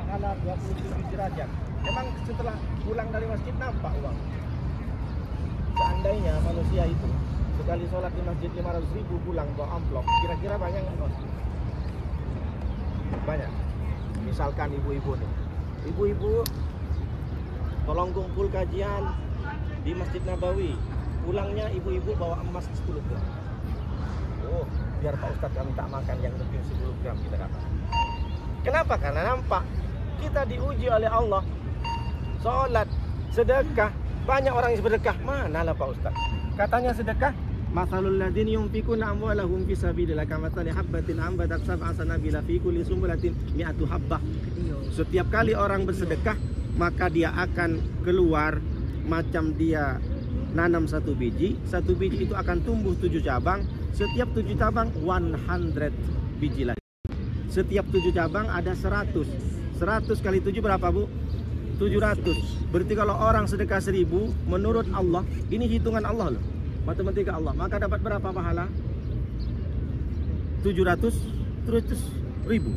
pahala 27 derajat. Emang setelah pulang dari masjid nampak uang? Seandainya manusia itu sekali sholat di masjid 500.000 pulang bawa amplop, kira-kira banyak nggak? Banyak. Misalkan ibu-ibu nih, ibu-ibu tolong kumpul kajian di Masjid Nabawi, pulangnya ibu-ibu bawa emas 10 gram. Oh, biar Pak Ustadz kami tak makan yang lebih 10 gram, kita kata. Kenapa? Karena nampak kita diuji oleh Allah. Sholat, sedekah, banyak orang yang sedekah. Manalah Pak Ustadz? Katanya sedekah, masalul ladzina yunfikuna amwalahum fi sabilillah kamathali habbatin ambatat sab'a sanabila fi kulli sumbulatin mi'atu habbah. Setiap kali orang bersedekah, maka dia akan keluar macam dia nanam satu biji itu akan tumbuh 7 cabang, setiap 7 cabang 100 biji lagi. Setiap 7 cabang ada 100 kali 7 berapa Bu? 700. Berarti kalau orang sedekah 1000, menurut Allah, ini hitungan Allah loh, matematika Allah, maka dapat berapa pahala? 700 ribu.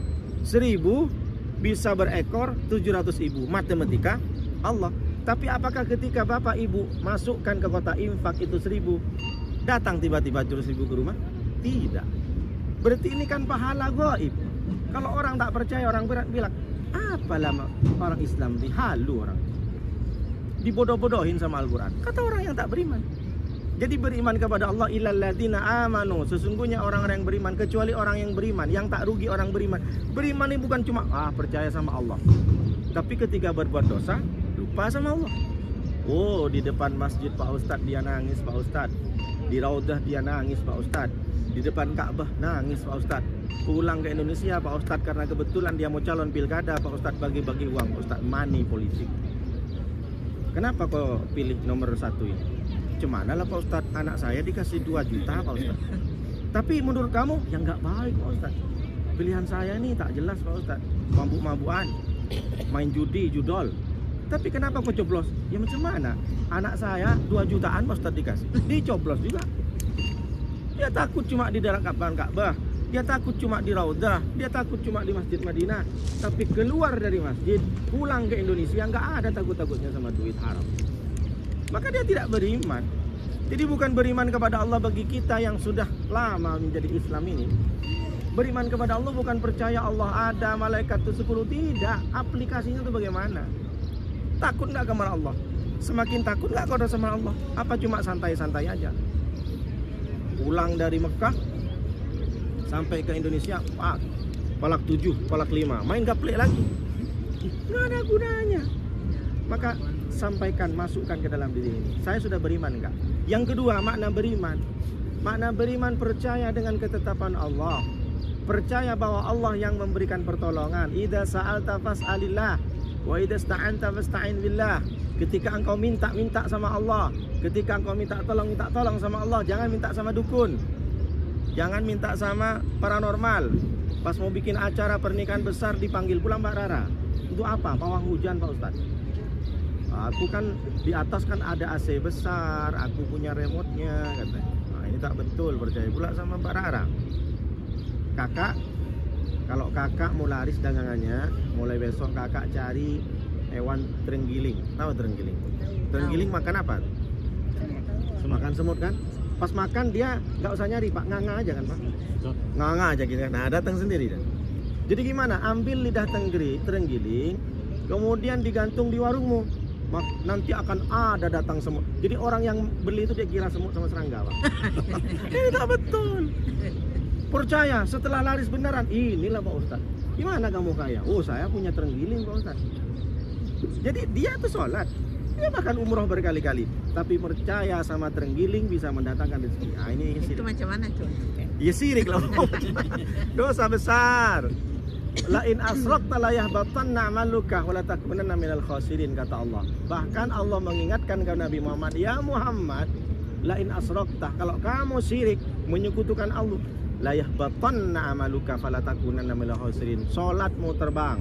1000 bisa berekor 700.000, matematika Allah. Tapi apakah ketika bapak ibu masukkan ke kota infak itu 1000, datang tiba-tiba 700.000 ke rumah? Tidak. Berarti ini kan pahala gaib. Kalau orang tak percaya, orang berat bilang, apalah orang Islam ini halu, orang dibodoh-bodohin sama Al-Quran. Kata orang yang tak beriman. Jadi beriman kepada Allah, illal ladzina amanu, sesungguhnya orang-orang yang beriman, kecuali orang yang beriman. Yang tak rugi orang beriman. Beriman ini bukan cuma percaya sama Allah, tapi ketika berbuat dosa lupa sama Allah. Oh, di depan masjid Pak Ustadz dia nangis Pak Ustadz, di Raudah dia nangis Pak Ustadz, di depan Ka'bah nangis Pak Ustadz. Pulang ke Indonesia Pak Ustadz karena kebetulan dia mau calon pilkada, Pak Ustadz bagi-bagi uang. Pak Ustadz, money politik. Kenapa kau pilih nomor 1 ini? Cemana lah Pak Ustadz, anak saya dikasih 2 juta Pak Ustadz. Tapi menurut kamu yang nggak baik Pak Ustadz. Pilihan saya ini tak jelas Pak Ustadz. Mabuk-mabukan, main judi, judol. Tapi kenapa kau coblos? Ya macam mana? Anak saya 2 jutaan Pak Ustadz dikasih, dicoblos juga. Dia takut cuma di daerah Ka'bah, dia takut cuma di Raudah, dia takut cuma di Masjid Madinah. Tapi keluar dari masjid, pulang ke Indonesia, nggak ada takut-takutnya sama duit haram. Maka dia tidak beriman. Jadi bukan beriman kepada Allah bagi kita yang sudah lama menjadi Islam ini. Beriman kepada Allah bukan percaya Allah ada, malaikat itu 10, tidak. Aplikasinya itu bagaimana? Takut nggak kepada Allah? Semakin takut nggak kau sama Allah? Apa cuma santai-santai aja? Pulang dari Mekah sampai ke Indonesia, palak 7, palak 5, main gaplek lagi, nggak ada gunanya. Maka sampaikan, masukkan ke dalam diri ini, saya sudah beriman enggak? Yang kedua, makna beriman. Makna beriman percaya dengan ketetapan Allah, percaya bahwa Allah yang memberikan pertolongan. Idza sa'alta fas'alillah wa idza sta'anta fasta'in billah. Ketika engkau minta sama Allah, ketika engkau minta tolong sama Allah. Jangan minta sama dukun, jangan minta sama paranormal. Pas mau bikin acara pernikahan besar dipanggil pula Mbak Rara. Untuk apa? Pawang hujan Pak Ustadz. Aku kan di atas kan ada AC besar, aku punya remote-nya, katanya. Nah, ini tak betul, percaya pula sama Mbak Rara. Kakak, kalau kakak mau laris dagangannya, mulai besok kakak cari hewan terenggiling. Tahu terenggiling? Terenggiling makan apa? Makan semut kan? Pas makan dia nggak usah nyari Pak, nganga aja kan Pak? Nganga aja gitu kan. Nah, datang sendiri kan. Jadi gimana? Ambil lidah terenggiling, kemudian digantung di warungmu. Nanti akan ada datang semut. Jadi orang yang beli itu dia kira semut sama serangga Pak. Ini tak betul. Percaya setelah laris beneran, inilah Pak Ustadz. Gimana kamu kaya? Oh, saya punya terenggiling Pak Ustadz. Jadi dia tuh sholat, dia makan umroh berkali-kali, tapi percaya sama terenggiling bisa mendatangkan rezeki. Nah, ini sirik. Itu macam mana tuh? Ya sirik loh. Dosa besar. Lain asrakta la yahbatanna amaluka wa la takunanna minal khasirin, kata Allah. Bahkan Allah mengingatkan kepada Nabi Muhammad, ya Muhammad, lain asrakta, kalau kamu syirik menyekutukan Allah, la yahbatanna amaluka fala takunanna minal khasirin. Salatmu terbang,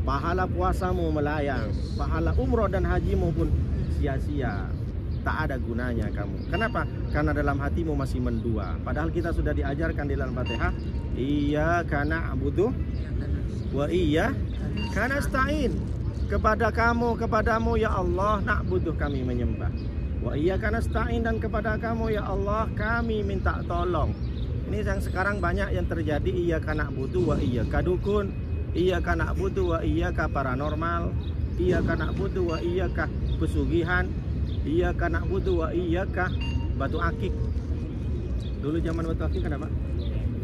pahala puasamu melayang, pahala umroh dan hajimu pun sia-sia. Tak ada gunanya kamu. Kenapa? Karena dalam hatimu masih mendua. Padahal kita sudah diajarkan di dalam Fatihah, iyyaka na'budu wa iyyaka kanasta'in, kepadamu ya Allah na'budu, kami menyembah. Wa iyyaka nasta'in, dan kepada kamu ya Allah kami minta tolong. Ini yang sekarang banyak yang terjadi, iyyaka na'budu wa iyyaka dukun, iyyaka na'budu wa iyyaka paranormal, iyyaka na'budu wa iyyaka pesugihan, iyyaka na'budu wa iyyaka batu akik. Dulu zaman batu akik kan apa?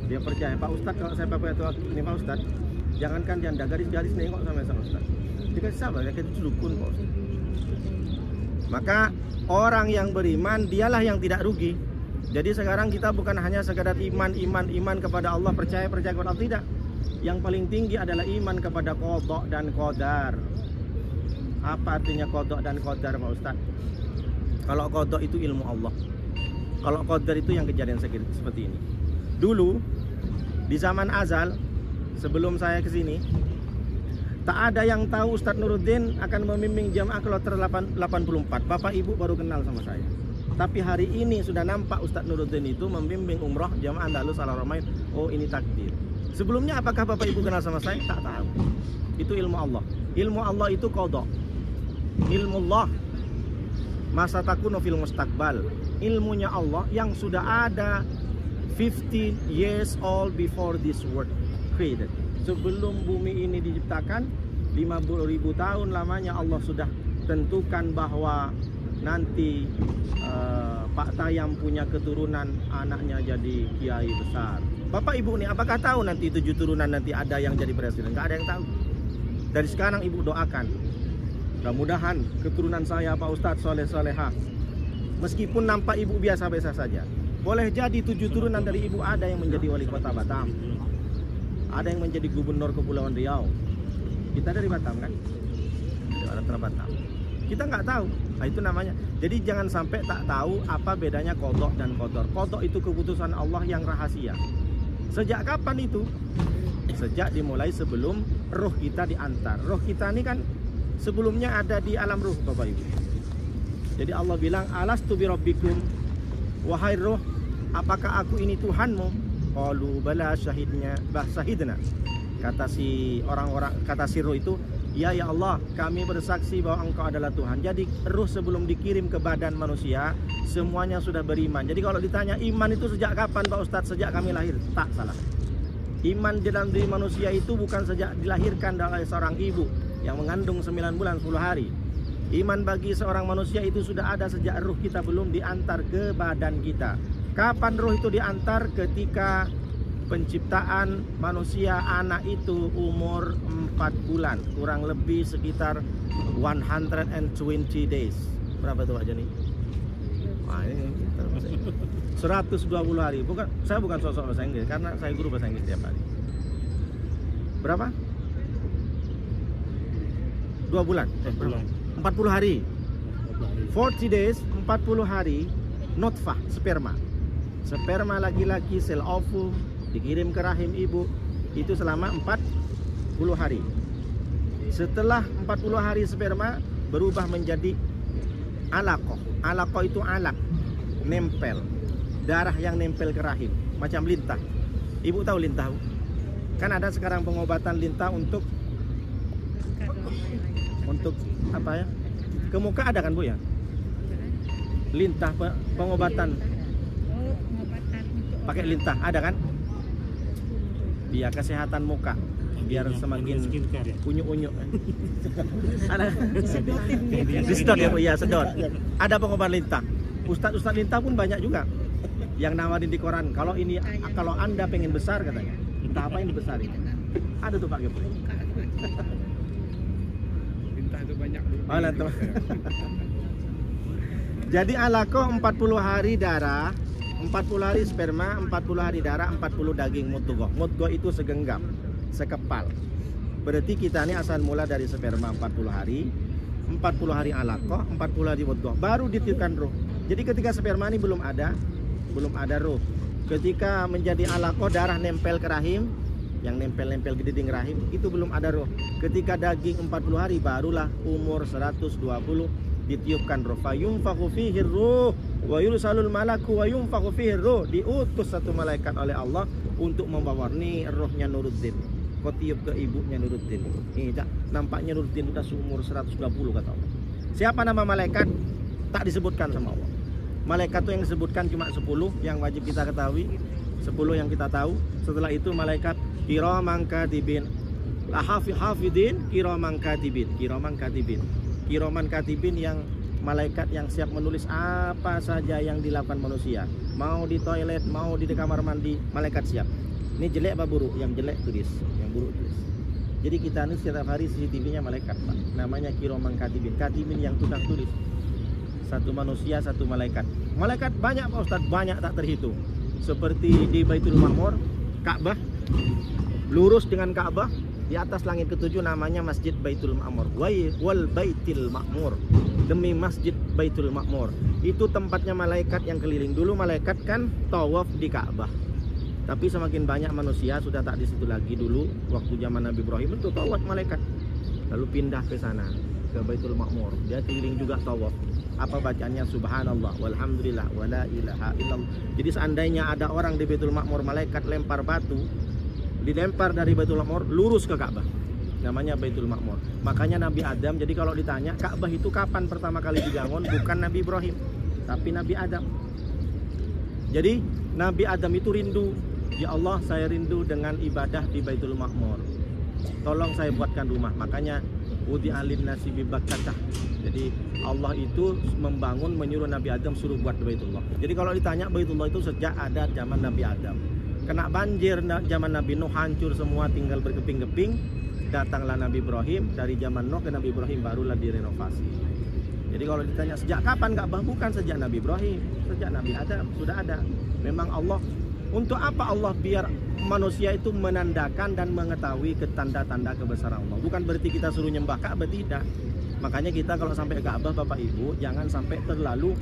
Dia percaya, Pak Ustadz kalau saya pakai batu akik ini Pak Ustadz, jangankan janda, garis-garis nengok sama Ustadz. Dikasih sabar, ya kita dukun Pak Ustadz. Maka orang yang beriman dialah yang tidak rugi. Jadi sekarang kita bukan hanya sekadar iman kepada Allah, percaya kepada Allah, tidak. Yang paling tinggi adalah iman kepada qada dan qadar. Apa artinya qada dan qadar Pak Ustaz? Kalau qada itu ilmu Allah, kalau qadar itu yang kejadian seperti ini. Dulu di zaman azal, sebelum saya kesini, tak ada yang tahu Ustadz Nuruddin akan membimbing jamaah kloter 84. Bapak Ibu baru kenal sama saya. Tapi hari ini sudah nampak Ustadz Nuruddin itu membimbing umroh jamaah Andalus ala Romain. Oh, ini takdir. Sebelumnya apakah Bapak Ibu kenal sama saya? Tak tahu. Itu ilmu Allah. Ilmu Allah itu qada. Ilmu Allah masa takunu fil mustaqbal. Ilmunya Allah yang sudah ada 15 years old before this world created. Sebelum bumi ini diciptakan, 50.000 tahun lamanya Allah sudah tentukan bahwa nanti Pak Tayam punya keturunan, anaknya jadi kiai besar. Bapak Ibu nih, apakah tahu nanti 7 turunan nanti ada yang jadi presiden? Nggak ada yang tahu. Dari sekarang Ibu doakan, mudah-mudahan keturunan saya Pak Ustadz soleh-solehah. Meskipun nampak Ibu biasa-biasa saja, boleh jadi 7 turunan dari Ibu ada yang menjadi wali kota Batam, ada yang menjadi gubernur Kepulauan Riau. Kita dari Batam kan? Dari Batam. Kita nggak tahu. Nah, itu namanya. Jadi jangan sampai tak tahu apa bedanya qada dan qadar. Qada itu keputusan Allah yang rahasia. Sejak kapan itu? Sejak dimulai sebelum roh kita diantar. Roh kita ini kan sebelumnya ada di alam ruh, Bapak Ibu. Jadi Allah bilang, alastu bi rabbikum, wahai roh, apakah aku ini Tuhanmu? Qalu bala syahidna. Kata si orang-orang, kata si roh itu, ya Allah, kami bersaksi bahwa Engkau adalah Tuhan. Jadi roh sebelum dikirim ke badan manusia, semuanya sudah beriman. Jadi kalau ditanya iman itu sejak kapan Pak Ustadz? Sejak kami lahir. Tak salah. Iman di dalam diri manusia itu bukan sejak dilahirkan oleh seorang ibu yang mengandung 9 bulan 10 hari. Iman bagi seorang manusia itu sudah ada sejak ruh kita belum diantar ke badan kita. Kapan ruh itu diantar? Ketika penciptaan manusia anak itu umur 4 bulan, kurang lebih sekitar 120 days. Berapa tuh Pak Jani? Wah, ini 120 hari. Saya bukan sosok bahasa Inggris karena saya guru bahasa Inggris tiap hari. Berapa? 2 bulan. 40 hari. 40 days, 40 hari. Nutfah, sperma. Sperma laki-laki, sel ovum dikirim ke rahim ibu itu selama 40 hari. Setelah 40 hari sperma berubah menjadi alaqah. Alaqah itu alaq, nempel. Darah yang nempel ke rahim, macam lintah. Ibu tahu lintah? Kan ada sekarang pengobatan lintah untuk apa ya? Ke muka ada kan Bu ya? Lintah pengobatan. Pakai lintah ada kan? Iya, kesehatan muka biar semakin unyu-unyu. Ada disedot ya Bu, ya sedot. Ada pengobatan lintah. Ustadz lintah pun banyak juga yang nawarin di koran. Kalau ini, kalau Anda pengen besar katanya, entah apa yang dibesarin. Ada tuh Pak Gep. Lintah itu banyak. Oh, lintah. Jadi alaqah 40 hari darah, 40 hari sperma, 40 hari darah, 40 daging mudghah. Mudghah itu segenggam, sekepal. Berarti kita ini asal mula dari sperma 40 hari, 40 hari alaqah, 40 hari mudghah, baru ditiupkan ruh. Jadi ketika sperma ini belum ada ruh. Ketika menjadi alaqah, darah nempel ke rahim, yang nempel-nempel di dinding rahim, itu belum ada ruh. Ketika daging 40 hari, barulah umur 120 ditiupkan ruh. Fayunfakhu fihi ruh wa yursalul malaku wa yunfakhu fihi ruh. Diutus satu malaikat oleh Allah untuk membawa nih ruhnya Nuruddin. kau tiup ke ibunya Nuruddin. Nampaknya Nuruddin udah seumur 120 kata Allah. Siapa nama malaikat? Tak disebutkan sama Allah. Malaikat itu yang disebutkan cuma 10 yang wajib kita ketahui, 10 yang kita tahu. Setelah itu malaikat kiraman katibin, hafidin kiraman katibin, kiraman katibin. Kiraman katibin yang malaikat yang siap menulis apa saja yang dilakukan manusia. Mau di toilet, mau di kamar mandi, malaikat siap. Ini jelek apa buruk? Yang jelek tulis, yang buruk tulis. Jadi kita ini setiap hari CCTV-nya malaikat, Pak. Namanya kiraman katibin. Katibin yang tukang tulis. Satu manusia, satu malaikat. Malaikat banyak Pak Ustadz, banyak tak terhitung. Seperti di Baitul Ma'mur, Ka'bah, lurus dengan Ka'bah, di atas langit ketujuh namanya Masjid Baitul Ma'mur. Wal Baitil Ma'mur, demi Masjid Baitul Ma'mur. Itu tempatnya malaikat yang keliling. Dulu malaikat kan tawaf di Ka'bah. Tapi semakin banyak manusia sudah tak di situ lagi. Dulu waktu zaman Nabi Ibrahim itu tawaf malaikat. Lalu pindah ke sana, ke Baitul Ma'mur. Dia keliling juga tawaf. Apa bacaannya? Subhanallah walhamdulillah wala ilaha illallah. Jadi seandainya ada orang di Baitul Ma'mur, malaikat lempar batu, dilempar dari Baitul Ma'mur lurus ke Ka'bah. Namanya Baitul Ma'mur. Makanya Nabi Adam, jadi kalau ditanya Ka'bah itu kapan pertama kali dibangun, bukan Nabi Ibrahim, tapi Nabi Adam. Jadi Nabi Adam itu rindu, ya Allah saya rindu dengan ibadah di Baitul Ma'mur. Tolong saya buatkan rumah. Makanya Wudi alin nasi bibakatah. Jadi Allah itu membangun, menyuruh Nabi Adam suruh buat Baitullah. Jadi kalau ditanya Baitullah itu sejak ada zaman Nabi Adam. Kena banjir zaman Nabi Nuh, hancur semua, tinggal berkeping-keping. Datanglah Nabi Ibrahim, dari zaman Nuh ke Nabi Ibrahim barulah direnovasi. Jadi kalau ditanya sejak kapan Ka'bah, bukan sejak Nabi Ibrahim, sejak Nabi Adam sudah ada. Memang Allah, untuk apa Allah biar manusia itu menandakan dan mengetahui tanda-tanda kebesaran Allah. Bukan berarti kita suruh nyembah Ka'bah, tidak. Makanya kita kalau sampai Ka'bah Bapak Ibu jangan sampai terlalu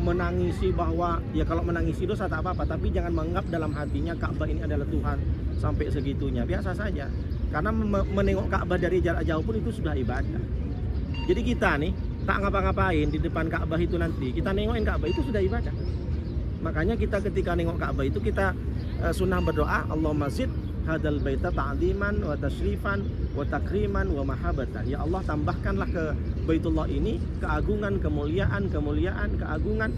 menangisi bahwa ya kalau menangisi dosa tak apa-apa, tapi jangan menganggap dalam hatinya Ka'bah ini adalah Tuhan sampai segitunya. Biasa saja. Karena menengok Ka'bah dari jarak jauh pun itu sudah ibadah. Jadi kita nih tak ngapa-ngapain di depan Ka'bah itu, nanti kita nengokin Ka'bah itu sudah ibadah. Makanya kita ketika nengok Ka'bah itu kita sunnah berdoa, Allahumma zid hadal baita ta'ziman wa tasyrifan wa takriman wa mahabatan. Ya Allah, tambahkanlah ke Baitullah ini keagungan, kemuliaan, keagungan,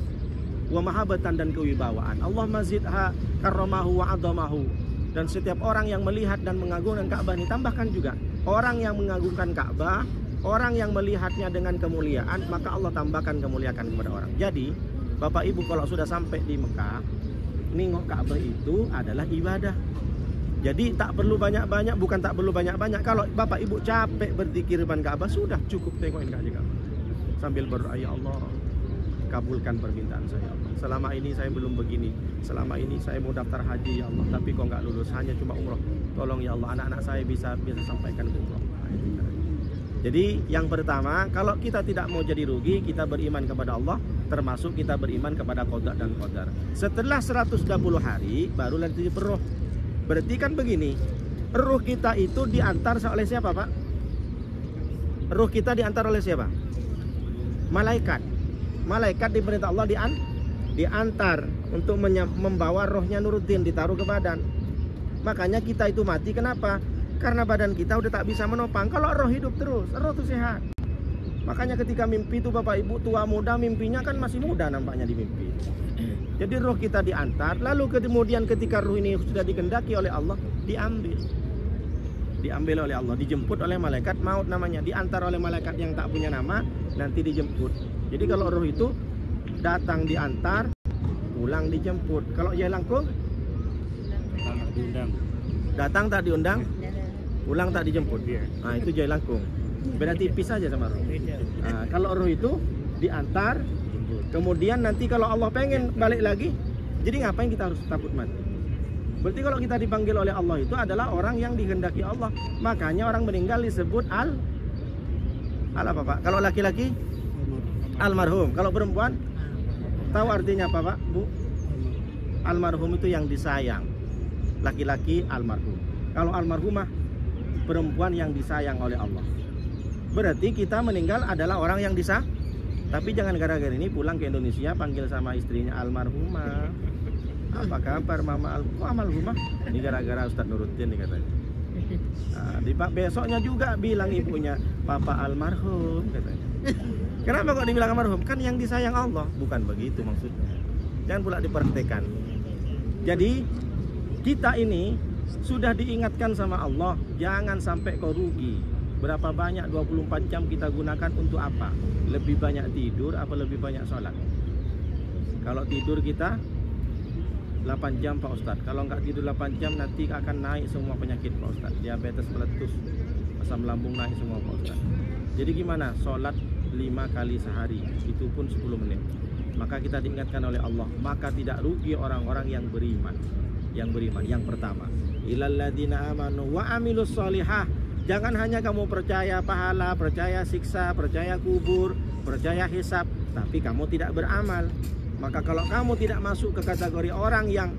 wa mahabatan, dan kewibawaan. Allahumma zidha karramahu wa adamahu. Dan setiap orang yang melihat dan mengagungkan Ka'bah ini, tambahkan juga orang yang mengagungkan Ka'bah, orang yang melihatnya dengan kemuliaan, maka Allah tambahkan kemuliaan kepada orang. Jadi Bapak Ibu kalau sudah sampai di Mekah, nengok Ka'bah itu adalah ibadah. Jadi tak perlu banyak-banyak, bukan tak perlu banyak-banyak. Kalau Bapak Ibu capek berzikir depan Ka'bah, sudah cukup tengokin Ka'bah. Sambil berdoa, ya Allah, kabulkan permintaan saya, Allah. Selama ini saya belum begini. Selama ini saya mau daftar haji, ya Allah, tapi kok nggak lulus, hanya cuma umroh. Tolong ya Allah, anak-anak saya bisa sampaikan ke umroh. Jadi yang pertama, kalau kita tidak mau jadi rugi, kita beriman kepada Allah, termasuk kita beriman kepada qada dan qadar. Setelah 120 hari baru nanti berroh. Berarti kan begini, ruh kita itu diantar oleh siapa, Pak? Ruh kita diantar oleh siapa? Malaikat. Malaikat diperintah Allah diantar untuk membawa rohnya Nuruddin, ditaruh ke badan. Makanya kita itu mati, kenapa? Karena badan kita udah tak bisa menopang. Kalau roh hidup terus, roh itu sehat. Makanya ketika mimpi itu Bapak Ibu tua muda, mimpinya kan masih muda nampaknya di mimpi. Jadi roh kita diantar, lalu kemudian ketika roh ini sudah dikehendaki oleh Allah, diambil oleh Allah, dijemput oleh malaikat maut namanya, diantar oleh malaikat yang tak punya nama, nanti dijemput. Jadi kalau roh itu datang diantar, pulang dijemput. Kalau Jai Langkung datang tak diundang, pulang tak dijemput. Nah itu Jai Langkung. Beda tipis aja sama roh. Nah, kalau roh itu diantar, kemudian nanti kalau Allah pengen balik lagi, jadi ngapain kita harus takut mati? Berarti kalau kita dipanggil oleh Allah itu adalah orang yang dikehendaki Allah. Makanya orang meninggal disebut al apa Pak? Kalau laki-laki almarhum, kalau perempuan tahu artinya apa Pak? Bu? Almarhum itu yang disayang. Laki-laki almarhum. Kalau almarhumah perempuan yang disayang oleh Allah. Berarti kita meninggal adalah orang yang disayang. Tapi jangan gara-gara ini pulang ke Indonesia panggil sama istrinya almarhumah. Apa kabar Mama Kok almarhumah? Ini gara-gara Ustadz Nuruddin nih katanya. Nah, besoknya juga bilang ibunya, Papa almarhum katanya. Kenapa kok dibilang almarhum? Kan yang disayang Allah. Bukan begitu maksudnya. Jangan pula dipraktekan. Jadi kita ini sudah diingatkan sama Allah, jangan sampai kau rugi. Berapa banyak 24 jam kita gunakan untuk apa? Lebih banyak tidur apa lebih banyak sholat? Kalau tidur kita 8 jam Pak Ustadz. Kalau nggak tidur 8 jam nanti akan naik semua penyakit Pak Ustadz. Diabetes meletus, asam lambung naik semua Pak Ustadz. Jadi gimana? Sholat 5 kali sehari, itu pun 10 menit. Maka kita diingatkan oleh Allah, maka tidak rugi orang-orang yang beriman. Yang beriman, yang pertama, ilal ladzina amanu wa amilus sholihah. Jangan hanya kamu percaya pahala, percaya siksa, percaya kubur, percaya hisab, tapi kamu tidak beramal. Maka kalau kamu tidak masuk ke kategori orang yang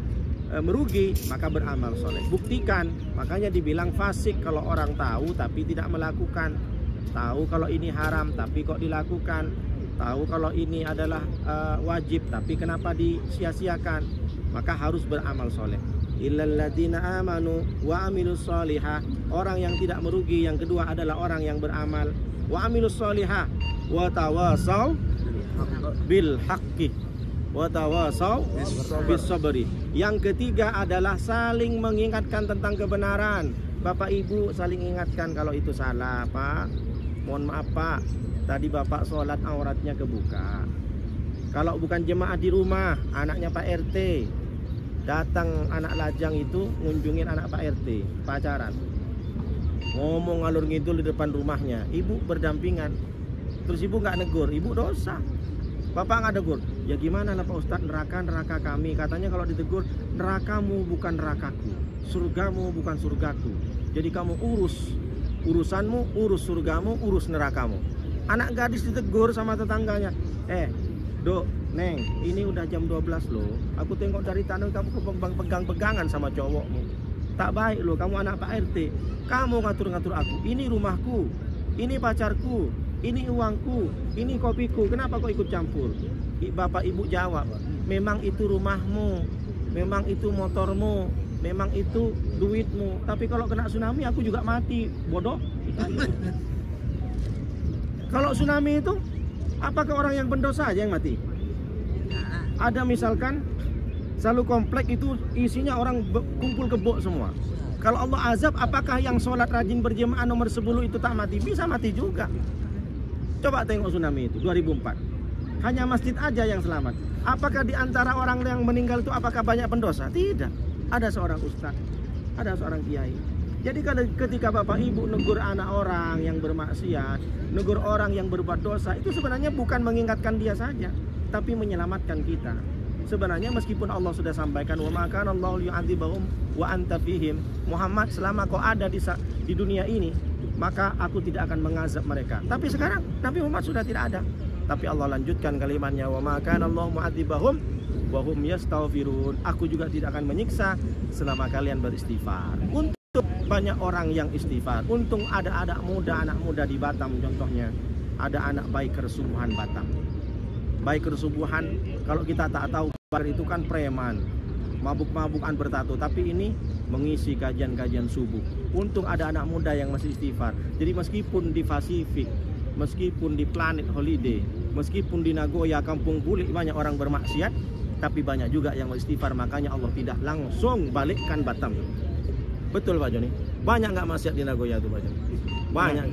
merugi, maka beramal soleh. Buktikan, makanya dibilang fasik kalau orang tahu tapi tidak melakukan. Tahu kalau ini haram tapi kok dilakukan. Tahu kalau ini adalah wajib tapi kenapa disia-siakan. Maka harus beramal soleh. Illal ladzina amanu wa amilus sholihah. Orang yang tidak merugi yang kedua adalah orang yang beramal. Wa amilus sholihah wa tawasau bil haqqi wa tawasau bis sabri. Yang ketiga adalah saling mengingatkan tentang kebenaran. Bapak Ibu saling ingatkan kalau itu salah, Pak. Mohon maaf, Pak. Tadi Bapak sholat auratnya kebuka. Kalau bukan jemaah di rumah, anaknya Pak RT. Datang anak lajang itu ngunjungin anak Pak RT, pacaran. Ngomong ngalur ngidul di depan rumahnya. Ibu berdampingan. Terus ibu nggak negur, ibu dosa. Bapak nggak negur. Ya gimana lah Pak Ustadz, neraka kami. Katanya kalau ditegur, nerakamu bukan nerakaku, surgamu bukan surgaku. Jadi kamu urus urusanmu, urus surgamu, urus nerakamu. Anak gadis ditegur sama tetangganya. Dok, Neng, ini udah jam 12 loh. Aku tengok dari tanah kamu pegang-pegangan sama cowokmu. Tak baik loh, kamu anak Pak RT. Kamu ngatur-ngatur aku. Ini rumahku, ini pacarku, ini uangku, ini kopiku. Kenapa kok ikut campur? Bapak Ibu jawab, memang itu rumahmu, memang itu motormu, memang itu duitmu. Tapi kalau kena tsunami aku juga mati. Bodoh. Kalau tsunami itu, apakah orang yang berdosa aja yang mati? Ada misalkan selalu komplek itu isinya orang kumpul kebo semua. Kalau Allah azab, apakah yang sholat rajin berjemaah nomor 10 itu tak mati? Bisa mati juga. Coba tengok tsunami itu 2004. Hanya masjid aja yang selamat. Apakah di antara orang yang meninggal itu apakah banyak pendosa? Tidak. Ada seorang ustaz, ada seorang kiai. Jadi ketika Bapak Ibu negur anak orang yang bermaksiat, negur orang yang berbuat dosa, itu sebenarnya bukan mengingatkan dia saja, tapi menyelamatkan kita. Sebenarnya meskipun Allah sudah sampaikan, wa ma kana Allahu yu'adzibahum wa anta fihim. Muhammad, selama kau ada di dunia ini, maka aku tidak akan mengazab mereka. Tapi sekarang Nabi Muhammad sudah tidak ada. Tapi Allah lanjutkan kalimatnya, wa ma kana Allahu mu'adzibahum wa hum yastaghfirun. Aku juga tidak akan menyiksa selama kalian beristighfar. Untuk banyak orang yang istighfar. Untung ada anak muda di Batam contohnya. Ada anak baik kerusuhan Batam. Baik kerusuhan, kalau kita tak tahu itu kan preman, mabuk-mabukan bertato. Tapi ini mengisi kajian-kajian subuh. Untung ada anak muda yang masih istighfar. Jadi meskipun di Pasifik, meskipun di Planet Holiday, meskipun di Nagoya kampung bule banyak orang bermaksiat, tapi banyak juga yang istighfar. Makanya Allah tidak langsung balikkan Batam. Betul Pak Joni? Banyak nggak maksiat di Nagoya tuh Pak Joni? Banyak.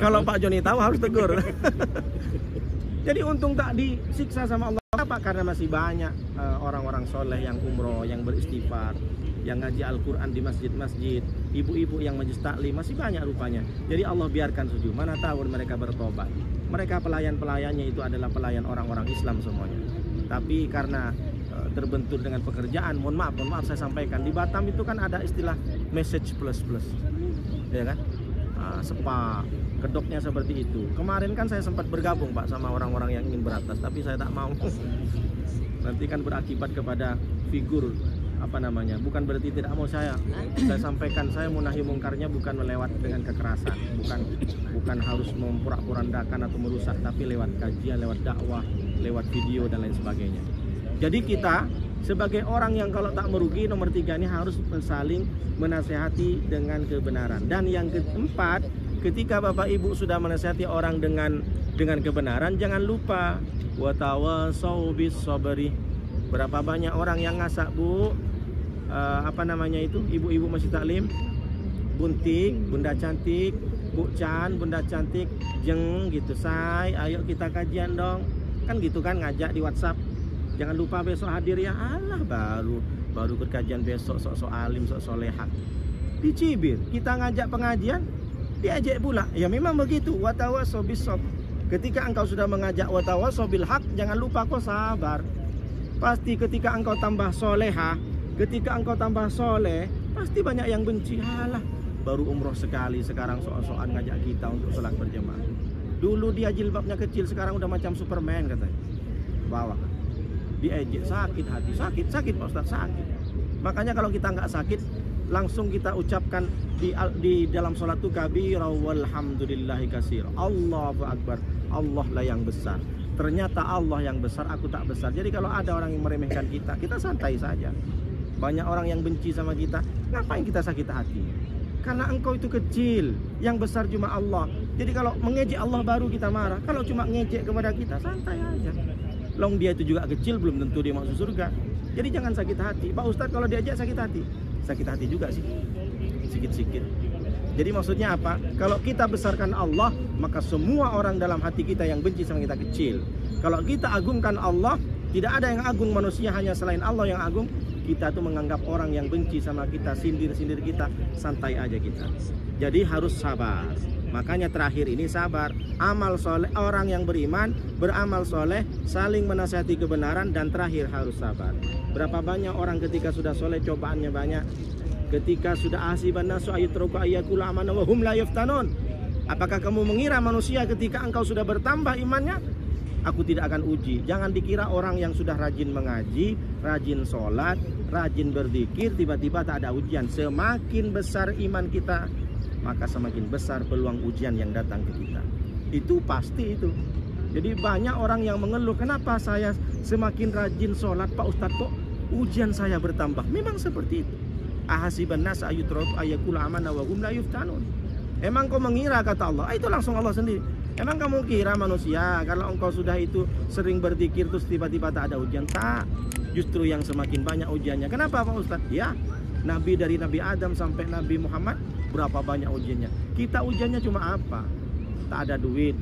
Kalau Pak Joni tahu harus tegur. Jadi untung tak disiksa sama Allah. Kenapa? Karena masih banyak orang-orang soleh yang umroh, yang beristighfar, yang ngaji Al-Quran di masjid-masjid, ibu-ibu yang majlis taklim, masih banyak rupanya. Jadi Allah biarkan saja. Mana tahu mereka bertobat. Mereka pelayan-pelayannya itu adalah pelayan orang-orang Islam semuanya. Tapi karena terbentur dengan pekerjaan, mohon maaf saya sampaikan, di Batam itu kan ada istilah message plus, ya kan? Sepa, kedoknya seperti itu. Kemarin kan saya sempat bergabung Pak sama orang-orang yang ingin beratas, tapi saya tak mau. Nanti kan berakibat kepada figur bukan berarti tidak mau saya sampaikan. Saya munahi mungkarnya bukan melewat dengan kekerasan, bukan harus memporak-porandakan atau merusak, tapi lewat kajian, lewat dakwah, lewat video dan lain sebagainya. Jadi kita sebagai orang yang kalau tak merugi, nomor 3 ini harus saling menasehati dengan kebenaran. Dan yang keempat, ketika Bapak Ibu sudah menasehati orang dengan kebenaran, jangan lupa watawasau bis sabri. Berapa banyak orang yang ngasak, Bu? Apa namanya itu? Ibu-ibu masih taklim, Buntik, Bunda Cantik, Bu Chan, Bunda Cantik, Jeng gitu, say, ayo kita kajian dong. Kan gitu kan, ngajak di WhatsApp. Jangan lupa besok hadir ya. Alah, baru berkajian besok, sok alim, sok solehah. Dicibir, kita ngajak pengajian, diajak pula. Ya memang begitu, watawasau bis sabr. Ketika engkau sudah mengajak watawasau bil haq, jangan lupa kau sabar. Pasti ketika engkau tambah solehah, ketika engkau tambah soleh, pasti banyak yang benci. Alah, baru umroh sekali, sekarang soal-soal ngajak kita untuk sholat berjamaah. Dulu dia jilbabnya kecil, sekarang udah macam Superman katanya. Bawa, diejek, sakit hati, sakit Pak Ustadz, sakit. Makanya kalau kita nggak sakit, langsung kita ucapkan di dalam sholat itu kabira walhamdulillahi katsir. Allahu akbar, Allah lah yang besar. Ternyata Allah yang besar, aku tak besar. Jadi kalau ada orang yang meremehkan kita, kita santai saja. Banyak orang yang benci sama kita, ngapain kita sakit hati? Karena engkau itu kecil, yang besar cuma Allah. Jadi kalau mengejek Allah baru kita marah. Kalau cuma ngejek kepada kita, santai aja. Long dia itu juga kecil, belum tentu dia masuk surga. Jadi jangan sakit hati. Pak Ustadz kalau diajak sakit hati, sakit hati juga sih, sikit-sikit. Jadi maksudnya apa? Kalau kita besarkan Allah, maka semua orang dalam hati kita yang benci sama kita kecil. Kalau kita agungkan Allah, tidak ada yang agung manusia, hanya selain Allah yang agung. Kita tuh menganggap orang yang benci sama kita, sindir-sindir kita, santai aja kita. Jadi harus sabar. Makanya terakhir ini sabar. Amal soleh, orang yang beriman beramal soleh, saling menasihati kebenaran, dan terakhir harus sabar. Berapa banyak orang ketika sudah soleh cobaannya banyak. Ketika sudah hasiban nasu ayyutraku ayyakulu amana wa hum la yuftanun. Apakah kamu mengira manusia ketika engkau sudah bertambah imannya, aku tidak akan uji? Jangan dikira orang yang sudah rajin mengaji, rajin sholat, rajin berzikir, tiba-tiba tak ada ujian. Semakin besar iman kita, maka semakin besar peluang ujian yang datang ke kita. Itu pasti itu. Jadi banyak orang yang mengeluh, kenapa saya semakin rajin sholat Pak Ustadz kok ujian saya bertambah? Memang seperti itu. Ahasiban nas ayyutraku ayyakulu amana wa hum la yuftanun. Emang kau mengira, kata Allah, itu langsung Allah sendiri. Emang kamu kira manusia kalau engkau sudah itu sering berzikir terus tiba-tiba tak ada ujian? Tak. Justru yang semakin banyak ujiannya. Kenapa Pak Ustadz? Ya, Nabi dari Nabi Adam sampai Nabi Muhammad, berapa banyak ujiannya. Kita ujiannya cuma apa? Tak ada duit,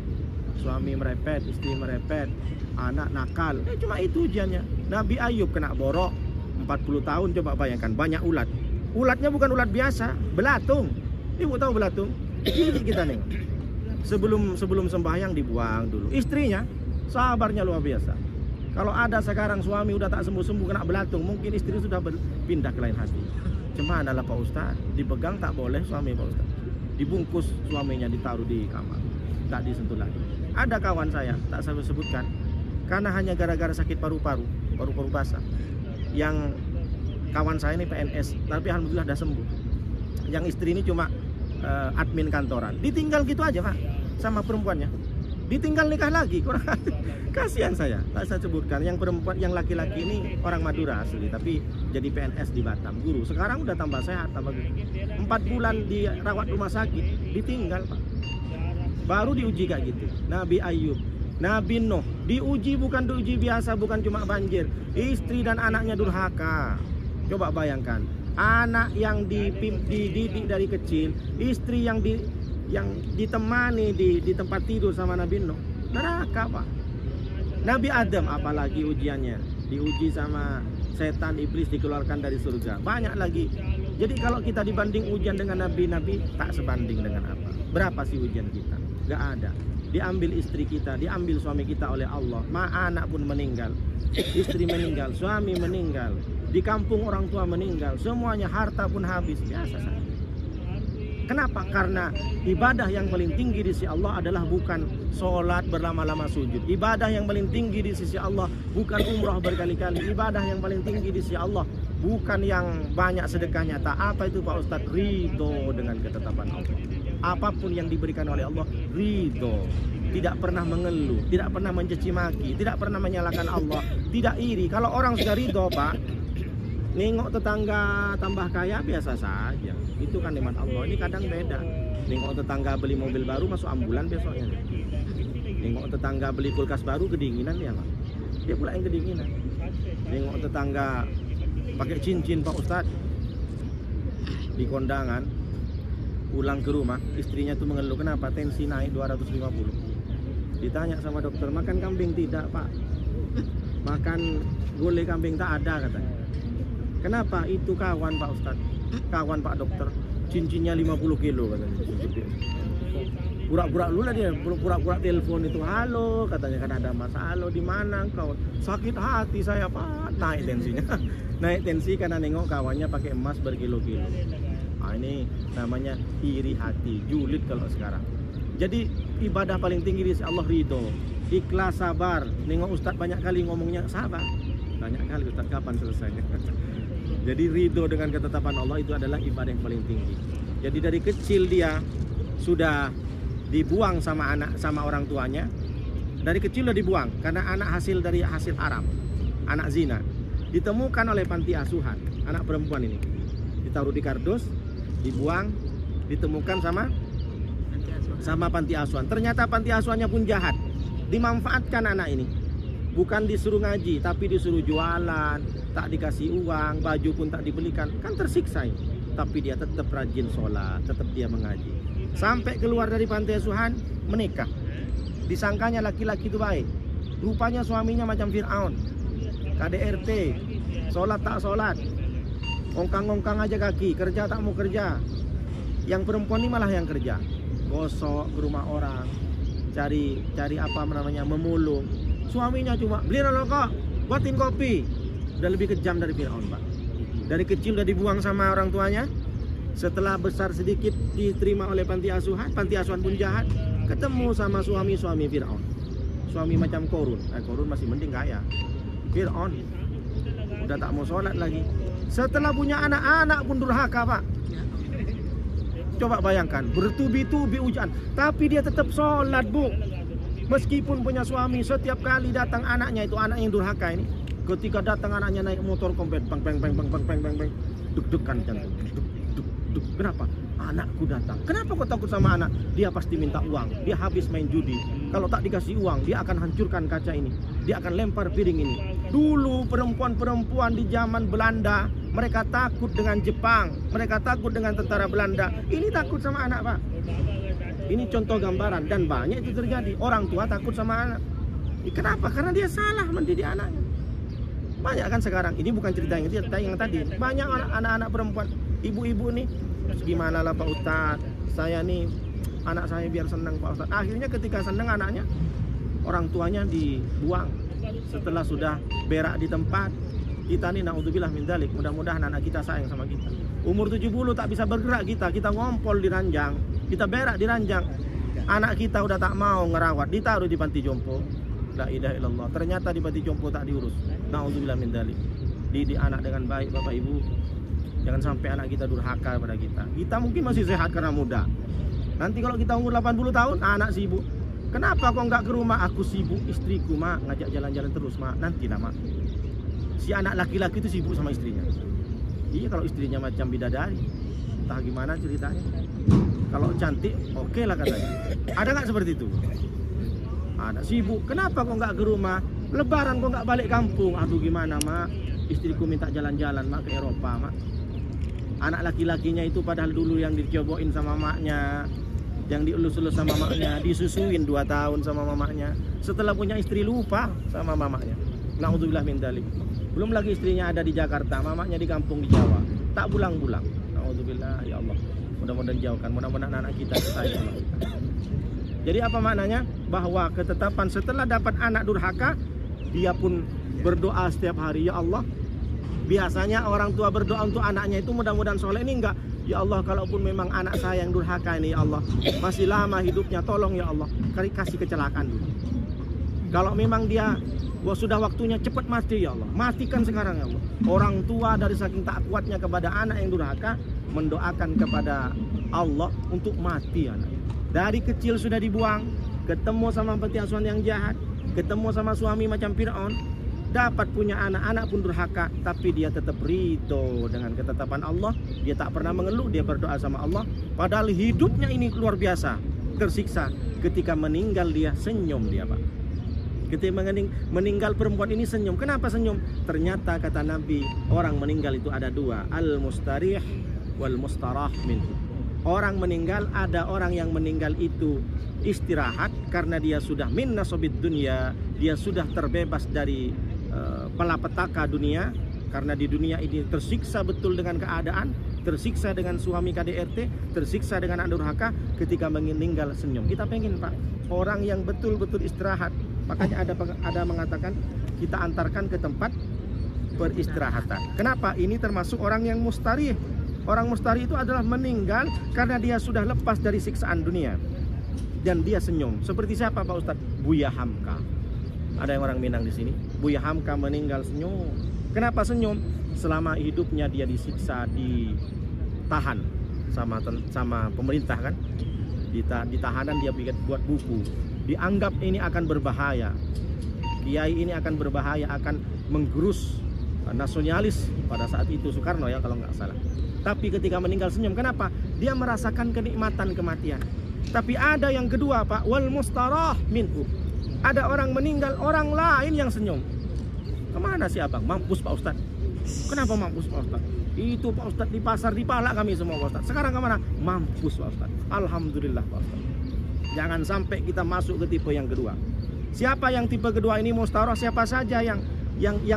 suami merepet, istri merepet, anak nakal. Cuma itu ujiannya. Nabi Ayub kena borok 40 tahun, coba bayangkan, banyak ulat. Ulatnya bukan ulat biasa, belatung. Ibu tahu belatung? Ini kita nih. Sebelum sembahyang dibuang dulu. Istrinya sabarnya luar biasa. Kalau ada sekarang suami udah tak sembuh-sembuh kena belatung, mungkin istri sudah berpindah ke lain hati. Cuma adalah Pak Ustadz, dipegang tak boleh suami Pak Ustadz. Dibungkus suaminya, ditaruh di kamar, tak disentuh lagi. Ada kawan saya, tak saya sebutkan, karena hanya gara-gara sakit paru-paru basah. Yang kawan saya ini PNS, tapi alhamdulillah dah sembuh. Yang istri ini cuma admin kantoran. Ditinggal gitu aja Pak, sama perempuannya. Ditinggal nikah lagi, kurang kasihan saya. Tak saya sebutkan. Yang perempuan, yang laki-laki ini orang Madura asli, tapi jadi PNS di Batam, guru. Sekarang udah tambah sehat, tambah guru. 4 bulan dirawat rumah sakit, ditinggal Pak. Baru diuji kayak gitu. Nabi Ayub, Nabi Nuh, diuji bukan diuji biasa, bukan cuma banjir. Istri dan anaknya durhaka. Coba bayangkan, anak yang dididik dari kecil, istri yang ditemani di tempat tidur sama Nabi Nuh, neraka Pak. Nabi Adam apalagi ujiannya, diuji sama setan, iblis, dikeluarkan dari surga. Banyak lagi. Jadi kalau kita dibanding ujian dengan nabi-nabi, tak sebanding dengan apa. Berapa sih ujian kita? Gak ada. Diambil istri kita, diambil suami kita oleh Allah. Anak pun meninggal, istri meninggal, suami meninggal, di kampung orang tua meninggal, semuanya, harta pun habis. Biasa saja. Kenapa? Karena ibadah yang paling tinggi di sisi Allah adalah bukan sholat berlama-lama sujud. Ibadah yang paling tinggi di sisi Allah bukan umrah berkali-kali. Ibadah yang paling tinggi di sisi Allah bukan yang banyak sedekahnya. Tak apa itu Pak Ustadz? Ridho dengan ketetapan Allah. Apapun yang diberikan oleh Allah, ridho. tidak pernah mengeluh, tidak pernah mencaci maki, tidak pernah menyalahkan Allah, tidak iri. Kalau orang sudah ridho, Pak, nengok tetangga tambah kaya biasa saja. Itu kan nikmat Allah. Ini kadang beda. Nengok tetangga beli mobil baru masuk ambulan besoknya. Nengok tetangga beli kulkas baru kedinginan ya, Pak. Dia pula yang kedinginan. Nengok tetangga pakai cincin, Pak Ustadz, di kondangan, pulang ke rumah istrinya tuh mengeluh, kenapa tensi naik 250. Ditanya sama dokter, makan kambing? Tidak, Pak. Makan gulai kambing tak ada, katanya. Kenapa? Itu kawan, Pak Ustadz, kawan Pak dokter, cincinnya 50 kilo katanya. Pura-pura lu lah dia, pura-pura telepon itu, halo, katanya kan ada masalah, halo, di mana engkau? Sakit hati saya, Pak. Naik tensinya. Naik tensi karena nengok kawannya pakai emas berkilo-kilo. Nah, ini namanya iri hati, julid kalau sekarang. Jadi ibadah paling tinggi di sisi Allah ridho, ikhlas, sabar. Nengok Ustadz banyak kali ngomongnya sabar. Banyak kali, Ustadz kapan selesainya? Jadi ridho dengan ketetapan Allah itu adalah ibadah yang paling tinggi. Jadi dari kecil dia sudah dibuang sama orang tuanya. Dari kecil udah dibuang karena anak hasil dari hasil haram, anak zina. Ditemukan oleh panti asuhan, anak perempuan ini ditaruh di kardus, dibuang, ditemukan sama panti asuhan. Ternyata panti asuhannya pun jahat, dimanfaatkan anak ini. Bukan disuruh ngaji, tapi disuruh jualan, tak dikasih uang, baju pun tak dibelikan. Kan tersiksa ini. Tapi dia tetap rajin sholat, tetap dia mengaji. Sampai keluar dari panti asuhan, menikah. Disangkanya laki-laki itu baik. Rupanya suaminya macam Fir'aun, KDRT, sholat tak sholat, ongkang-ongkang aja kaki, kerja tak mau kerja. Yang perempuan ini malah yang kerja, gosok ke rumah orang, cari apa namanya, memulung. Suaminya cuma beli rokok, buatin kopi. Udah lebih kejam dari Fir'aun, Pak. Dari kecil udah dibuang sama orang tuanya. Setelah besar sedikit diterima oleh panti asuhan pun jahat, ketemu sama suami Fir'aun. Suami macam Korun. Korun masih mending kaya. Fir'aun udah tak mau sholat lagi. Setelah punya anak pun durhaka, Pak. Coba bayangkan, bertubi-tubi ujian, tapi dia tetap sholat, Bu. Meskipun punya suami, setiap kali datang anaknya, itu anak yang durhaka ini, ketika datang anaknya naik motor kompet, bang, deg-degan jantung. Kenapa? Anakku datang. Kenapa kau takut sama anak? Dia pasti minta uang. Dia habis main judi. Kalau tak dikasih uang, dia akan hancurkan kaca ini. Dia akan lempar piring ini. Dulu perempuan-perempuan di zaman Belanda, mereka takut dengan Jepang, mereka takut dengan tentara Belanda. Ini takut sama anak, Pak. Ini contoh gambaran, dan banyak itu terjadi. Orang tua takut sama anak. Kenapa? Karena dia salah mendidik anaknya. Banyak kan sekarang. Ini bukan cerita yang tadi. Banyak anak-anak perempuan, ibu-ibu nih, gimana lah Pak Ustadz, saya nih anak saya biar senang Pak Ustadz. Akhirnya ketika senang anaknya, orang tuanya dibuang. Setelah sudah berak di tempat, kita nih naudzubillah min dzalik, mudah-mudahan anak kita sayang sama kita. Umur 70 tak bisa bergerak kita ngompol di ranjang, kita berak di ranjang. Anak kita udah tak mau ngerawat, ditaruh di panti jompo. La ilaha illallah. Ternyata di panti jompo tak diurus. Naudzubillah min dzalik. Didik anak dengan baik, Bapak Ibu. Jangan sampai anak kita durhaka pada kita. Kita mungkin masih sehat karena muda. Nanti kalau kita umur 80 tahun, anak sibuk. Kenapa kok nggak ke rumah? Aku sibuk, istriku, Mak, ngajak jalan-jalan terus, Mak. Nanti lah, Mak. Si anak laki-laki itu sibuk sama istrinya. Iya, kalau istrinya macam bidadari, entah gimana ceritanya. Kalau cantik, oke lah katanya. Ada nggak seperti itu? Ada, sibuk. Kenapa kok nggak ke rumah? Lebaran kok nggak balik kampung? Aduh gimana, Mak? Istriku minta jalan-jalan, Mak, ke Eropa, Mak. Anak laki-lakinya itu padahal dulu yang dicoboin sama maknya, yang dielus-elus sama mamanya, disusuin 2 tahun sama mamanya. Setelah punya istri lupa sama mamanya. Naudzubillah min dzalik. Belum lagi istrinya ada di Jakarta, mamanya di kampung di Jawa. Tak pulang-pulang. Naudzubillah, ya Allah. Mudah-mudahan jauhkan, mudah-mudahan anak kita sayang sama kita. Jadi apa maknanya? Bahwa ketetapan setelah dapat anak durhaka, dia pun berdoa setiap hari, ya Allah. Biasanya orang tua berdoa untuk anaknya itu mudah-mudahan soleh. Ini enggak. Ya Allah, kalaupun memang anak saya yang durhaka ini, ya Allah, masih lama hidupnya, tolong ya Allah, kasih kecelakaan dulu. Kalau memang dia sudah waktunya cepat mati, ya Allah, matikan sekarang ya Allah. Orang tua dari saking tak kuatnya kepada anak yang durhaka, mendoakan kepada Allah untuk mati anak. Dari kecil sudah dibuang, ketemu sama panti asuhan yang jahat, ketemu sama suami macam Fir'aun, dapat punya anak pun durhaka, tapi dia tetap ridho dengan ketetapan Allah. Dia tak pernah mengeluh, dia berdoa sama Allah. Padahal hidupnya ini luar biasa, tersiksa. Ketika meninggal dia senyum dia, Pak. Ketika meninggal perempuan ini senyum. Kenapa senyum? Ternyata kata Nabi, orang meninggal itu ada dua, al-mustarih wal mustarah minhu. Orang meninggal, ada orang yang meninggal itu istirahat karena dia sudah min nasobid dunia, dia sudah terbebas dari malapetaka dunia, karena di dunia ini tersiksa betul dengan keadaan, tersiksa dengan suami KDRT, tersiksa dengan anak durhaka. Ketika meninggal senyum. Kita pengen, Pak, orang yang betul-betul istirahat. Makanya ada mengatakan kita antarkan ke tempat peristirahatan. Kenapa? Ini termasuk orang yang mustarih. Orang mustarih itu adalah meninggal karena dia sudah lepas dari siksaan dunia dan dia senyum. Seperti siapa, Pak Ustadz? Buya Hamka. Ada yang orang Minang di sini. Buya Hamka meninggal senyum. Kenapa senyum? Selama hidupnya dia disiksa, ditahan sama pemerintah kan. Di tahanan dia buat buku. Dianggap ini akan berbahaya. Kiai ini akan berbahaya, akan menggerus nasionalis pada saat itu Soekarno ya kalau nggak salah. Tapi ketika meninggal senyum. Kenapa? Dia merasakan kenikmatan kematian. Tapi ada yang kedua, Pak, wal mustarah minhu. Ada orang meninggal, orang lain yang senyum. Kemana sih abang? Mampus Pak Ustadz. Kenapa mampus Pak Ustadz? Itu Pak Ustadz di pasar dipalak kami semua Pak Ustadz. Sekarang kemana? Mampus Pak Ustadz. Alhamdulillah Pak Ustadz. Jangan sampai kita masuk ke tipe yang kedua. Siapa yang tipe kedua ini mustarah? Siapa saja yang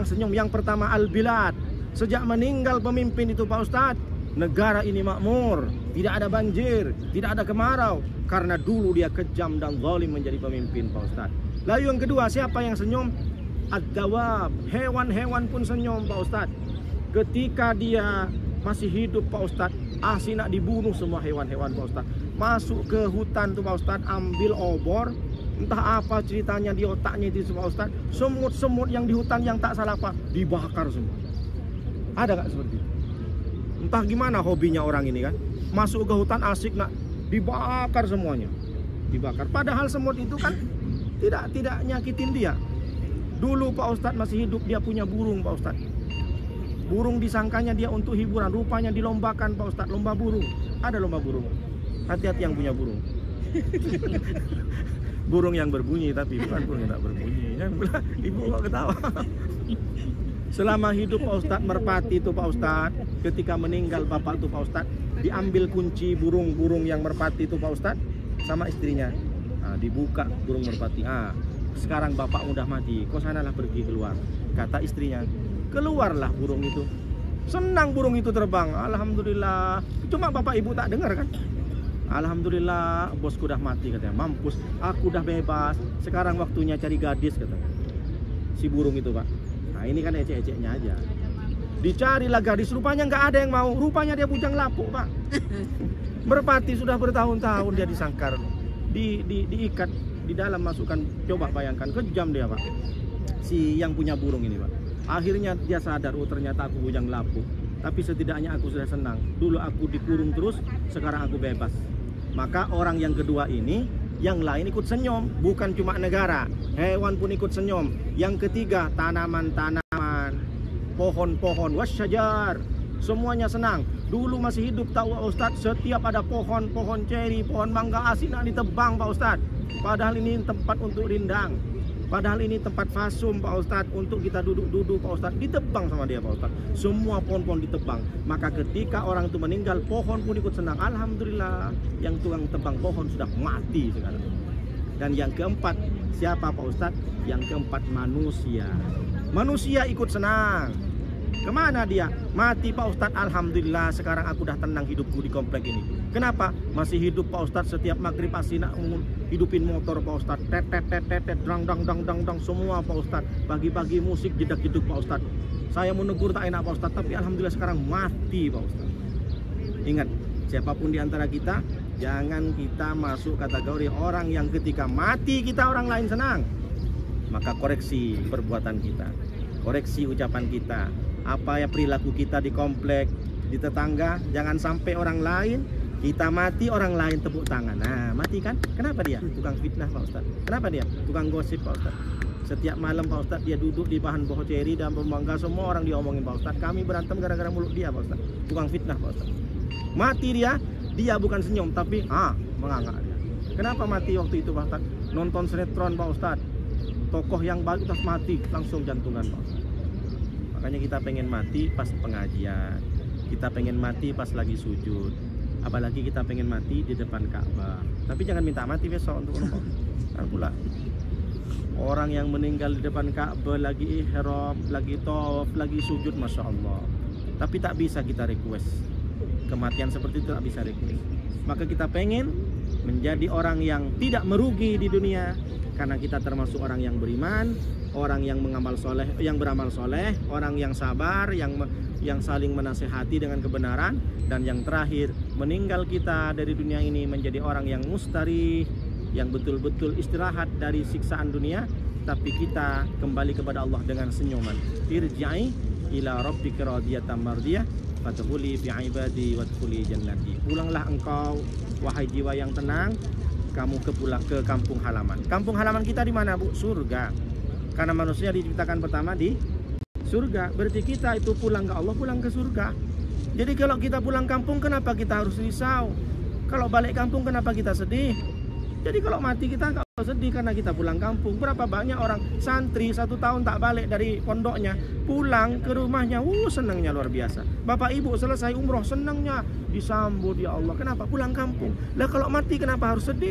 senyum? Yang pertama al-bilad. Sejak meninggal pemimpin itu Pak Ustadz, negara ini makmur, tidak ada banjir, tidak ada kemarau, karena dulu dia kejam dan zalim menjadi pemimpin Pak Ustadz. Lalu yang kedua, siapa yang senyum? Ad-dawab, hewan-hewan pun senyum Pak Ustadz. Ketika dia masih hidup Pak Ustadz, asli nak dibunuh semua hewan-hewan Pak Ustadz. Masuk ke hutan tuh Pak Ustadz, ambil obor, entah apa ceritanya di otaknya itu Pak Ustadz. Semut-semut yang di hutan yang tak salah apa, dibakar semua. Ada gak seperti itu? Entah gimana hobinya orang ini kan, masuk ke hutan asik nak dibakar semuanya, dibakar. Padahal semut itu kan tidak nyakitin dia. Dulu Pak Ustadz masih hidup, dia punya burung Pak Ustadz. Burung disangkanya dia untuk hiburan, rupanya dilombakan Pak Ustadz, lomba burung. Ada lomba burung. Hati-hati yang punya burung. Burung yang berbunyi, tapi bukan burung yang tak berbunyi. Ibu kok ketawa. Selama hidup Pak Ustadz merpati itu Pak Ustadz, ketika meninggal bapak itu Pak Ustadz, diambil kunci burung-burung yang merpati itu Pak Ustadz sama istrinya. Nah, dibuka burung merpati. Sekarang bapak udah mati, kok sanalah pergi keluar. Kata istrinya, keluarlah burung itu. Senang burung itu terbang. Alhamdulillah. Cuma bapak ibu tak dengar kan? Alhamdulillah, bosku udah mati katanya. Mampus, aku udah bebas. Sekarang waktunya cari gadis katanya. Si burung itu Pak. Nah ini kan ecek-eceknya aja. Dicarilah gadis, rupanya nggak ada yang mau. Rupanya dia bujang lapuk Pak. Merpati sudah bertahun-tahun dia disangkar, diikat di dalam, masukkan. Coba bayangkan, kejam dia Pak, si yang punya burung ini Pak. Akhirnya dia sadar, oh ternyata aku bujang lapuk. Tapi setidaknya aku sudah senang. Dulu aku dikurung terus, sekarang aku bebas. Maka orang yang kedua ini, yang lain ikut senyum. Bukan cuma negara, hewan pun ikut senyum. Yang ketiga, tanaman-tanaman, pohon-pohon, wasyajar, semuanya senang. Dulu masih hidup tahu Pak Ustadz, setiap ada pohon ceri, pohon mangga asik nak ditebang Pak Ustadz. Padahal ini tempat untuk rindang, padahal ini tempat fasum Pak Ustadz, untuk kita duduk-duduk Pak Ustadz. Ditebang sama dia Pak Ustadz, semua pohon-pohon ditebang. Maka ketika orang itu meninggal, pohon pun ikut senang. Alhamdulillah, yang tukang tebang pohon sudah mati sekarang. Dan yang keempat, siapa Pak Ustadz? Yang keempat, manusia. Manusia ikut senang. Kemana dia? Mati Pak Ustadz. Alhamdulillah, sekarang aku udah tenang hidupku di komplek ini. Kenapa? Masih hidup Pak Ustadz. Setiap maghrib pasti nak hidupin motor Pak Ustadz. Tet, drang, semua Pak Ustadz. Pagi-pagi musik jedak-jeduk Pak Ustadz. Saya mau negur tak enak Pak Ustadz, tapi alhamdulillah sekarang mati Pak Ustadz. Ingat, siapapun di antara kita, jangan kita masuk kategori orang yang ketika mati kita orang lain senang. Maka koreksi perbuatan kita, koreksi ucapan kita, apa ya perilaku kita di komplek, di tetangga. Jangan sampai orang lain Kita mati orang lain tepuk tangan. Nah, mati kan? Kenapa dia? Tukang fitnah Pak Ustaz. Kenapa dia? Tukang gosip Pak Ustaz. Setiap malam Pak Ustaz dia duduk di bahan pohon ceri dan pembangga, semua orang diomongin Pak Ustaz. Kami berantem gara-gara mulut dia Pak Ustaz. Tukang fitnah Pak Ustaz. Mati dia bukan senyum tapi menganga dia. Kenapa mati waktu itu Pak Ustaz? Nonton sinetron Pak Ustaz. Tokoh yang bagus terus mati, langsung jantungan Pak Ustaz. Makanya kita pengen mati pas pengajian. Kita pengen mati pas lagi sujud. Apalagi kita pengen mati di depan Ka'bah. Tapi jangan minta mati besok untuk menumpang. Kan pula orang yang meninggal di depan Ka'bah lagi ihram, lagi tawaf, lagi sujud, Masya Allah. Tapi tak bisa kita request. Kematian seperti itu tak bisa request. Maka kita pengen menjadi orang yang tidak merugi di dunia, karena kita termasuk orang yang beriman, orang yang mengamal soleh, yang beramal soleh, orang yang sabar, yang saling menasehati dengan kebenaran, dan yang terakhir meninggal kita dari dunia ini menjadi orang yang mustarih, yang betul-betul istirahat dari siksaan dunia, tapi kita kembali kepada Allah dengan senyuman. Irji'i ila rabbika radiyatan mardiyah fadkhuli fi ibadi wadkhuli jannati. Pulanglah engkau wahai jiwa yang tenang, kamu ke kampung halaman. Kampung halaman kita di mana, Bu? Surga. Karena manusia diciptakan pertama di surga. Berarti kita itu pulang ke Allah, pulang ke surga. Jadi kalau kita pulang kampung, kenapa kita harus risau? Kalau balik kampung, kenapa kita sedih? Jadi kalau mati kita nggak sedih karena kita pulang kampung. Berapa banyak orang santri 1 tahun tak balik dari pondoknya, pulang ke rumahnya, senangnya luar biasa. Bapak ibu selesai umroh, senangnya disambut, ya Allah. Kenapa? Pulang kampung. Lah kalau mati kenapa harus sedih?